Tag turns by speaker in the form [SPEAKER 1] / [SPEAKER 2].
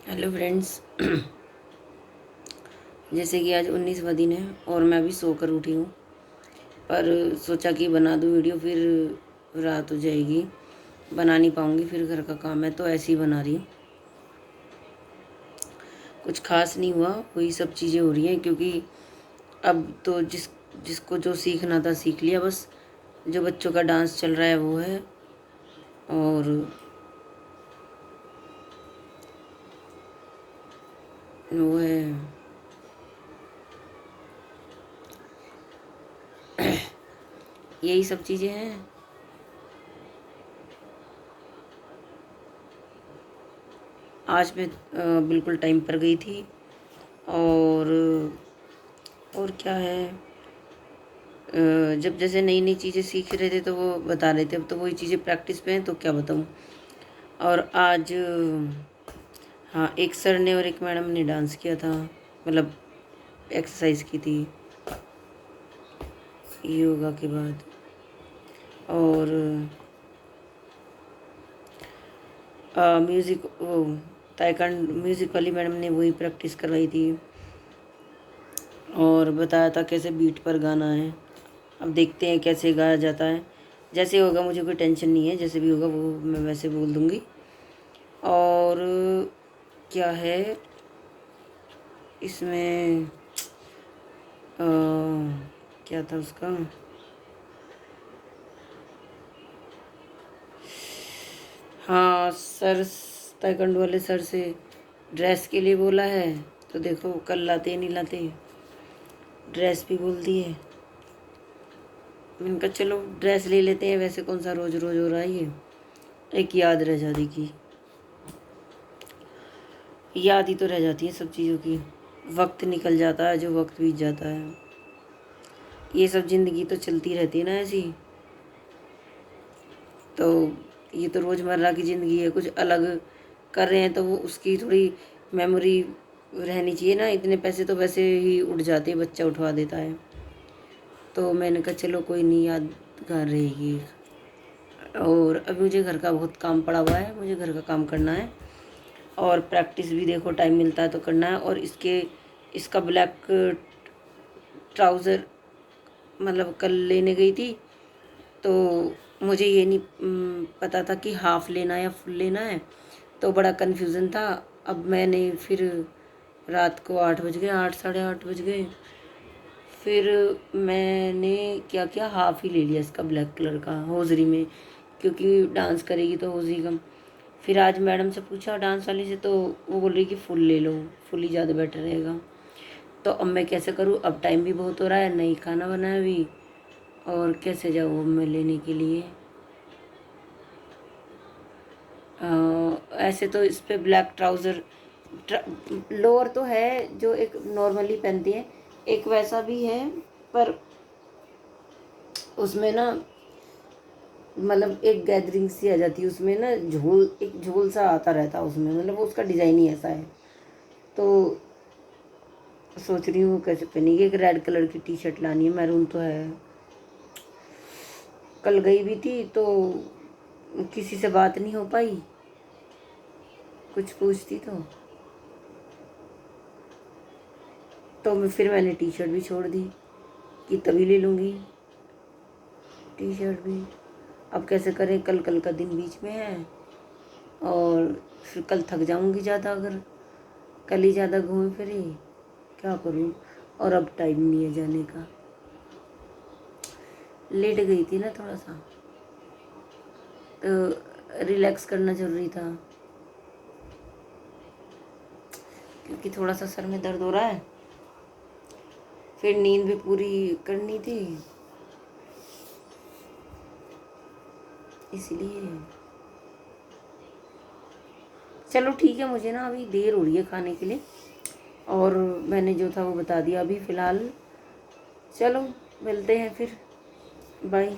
[SPEAKER 1] Hello friends. जैसे कि आज 19वां दिन है और मैं अभी सोकर उठी हूँ, पर सोचा कि बना दूँ वीडियो, फिर रात हो जाएगी, बना नहीं पाऊँगी, फिर घर का काम है तो ऐसे ही बना रही हूँ। कुछ खास नहीं हुआ, वही सब चीज़ें हो रही हैं क्योंकि अब तो जिसको जो सीखना था सीख लिया। बस जो बच्चों का डांस चल रहा है वो है, और वो है यही सब चीज़ें हैं। आज मैं बिल्कुल टाइम पर गई थी, और क्या है, जब जैसे नई नई चीज़ें सीख रहे थे तो वो बता रहे थे, अब तो वही चीज़ें प्रैक्टिस पे हैं तो क्या बताऊँ। और आज हाँ, एक सर ने और एक मैडम ने डांस किया था, मतलब एक्सरसाइज की थी योगा के बाद। और म्यूज़िक, वो ताइक्वांडो म्यूज़िक वाली मैडम ने वही प्रैक्टिस करवाई थी और बताया था कैसे बीट पर गाना है। अब देखते हैं कैसे गाया जाता है। जैसे होगा, मुझे कोई टेंशन नहीं है, जैसे भी होगा वो मैं वैसे बोल दूँगी। और क्या है इसमें, क्या था उसका, हाँ सर, ताइक्वांडो वाले सर से ड्रेस के लिए बोला है, तो देखो कल लाते नहीं लाते। ड्रेस भी बोल दी है, मैंने कहा चलो ड्रेस ले लेते हैं, वैसे कौन सा रोज़ रोज़ हो रहा है ये। एक याद रह जाती की, याद ही तो रह जाती है सब चीज़ों की। वक्त निकल जाता है, जो वक्त बीत जाता है। ये सब ज़िंदगी तो चलती रहती है ना ऐसी। तो ये तो रोज़मर्रा की ज़िंदगी है, कुछ अलग कर रहे हैं तो वो उसकी थोड़ी मेमोरी रहनी चाहिए ना। इतने पैसे तो वैसे ही उड़ जाते हैं, बच्चा उठवा देता है। तो मैंने कहा चलो कोई नहीं, यादगार रहेगी। और अभी मुझे घर का बहुत काम पड़ा हुआ है, मुझे घर का काम करना है, और प्रैक्टिस भी देखो टाइम मिलता है तो करना है। और इसका ब्लैक ट्राउज़र मतलब कल लेने गई थी, तो मुझे ये नहीं पता था कि हाफ़ लेना है या फुल लेना है, तो बड़ा कन्फ्यूज़न था। अब मैंने फिर रात को 8 बज गए, 8 साढ़े 8 बज गए, फिर मैंने क्या किया, हाफ़ ही ले लिया इसका ब्लैक कलर का होजरी में, क्योंकि डांस करेगी तो होजरी कम। फिर आज मैडम से पूछा डांस वाली से, तो वो बोल रही कि फुल ले लो, फुल ही ज़्यादा बेटर रहेगा। तो अब मैं कैसे करूँ, अब टाइम भी बहुत हो रहा है, नहीं खाना बनाया अभी, और कैसे जाऊँ मैं लेने के लिए। ऐसे तो इस पे ब्लैक ट्राउज़र लोअर तो है जो एक नॉर्मली पहनती है, एक वैसा भी है, पर उसमें ना मतलब एक गैदरिंग सी आ जाती है, उसमें ना एक झोल सा आता रहता है उसमें, मतलब उसका डिज़ाइन ही ऐसा है। तो सोच रही हूँ कैसे पहनेगी। एक रेड कलर की टी शर्ट लानी है, मैरून तो है। कल गई भी थी तो किसी से बात नहीं हो पाई, कुछ पूछती तो फिर मैंने टी शर्ट भी छोड़ दी कि तभी ले लूँगी टी शर्ट भी। अब कैसे करें, कल का दिन बीच में है, और फिर कल थक जाऊँगी ज़्यादा अगर कल ही ज़्यादा घूमे फिरे, क्या करूँ। और अब टाइम नहीं है जाने का, लेट गई थी ना थोड़ा सा, तो रिलैक्स करना ज़रूरी था, क्योंकि थोड़ा सा सर में दर्द हो रहा है, फिर नींद भी पूरी करनी थी इसलिए। चलो ठीक है, मुझे ना अभी देर हो रही है खाने के लिए, और मैंने जो था वो बता दिया अभी फ़िलहाल। चलो मिलते हैं फिर, बाय।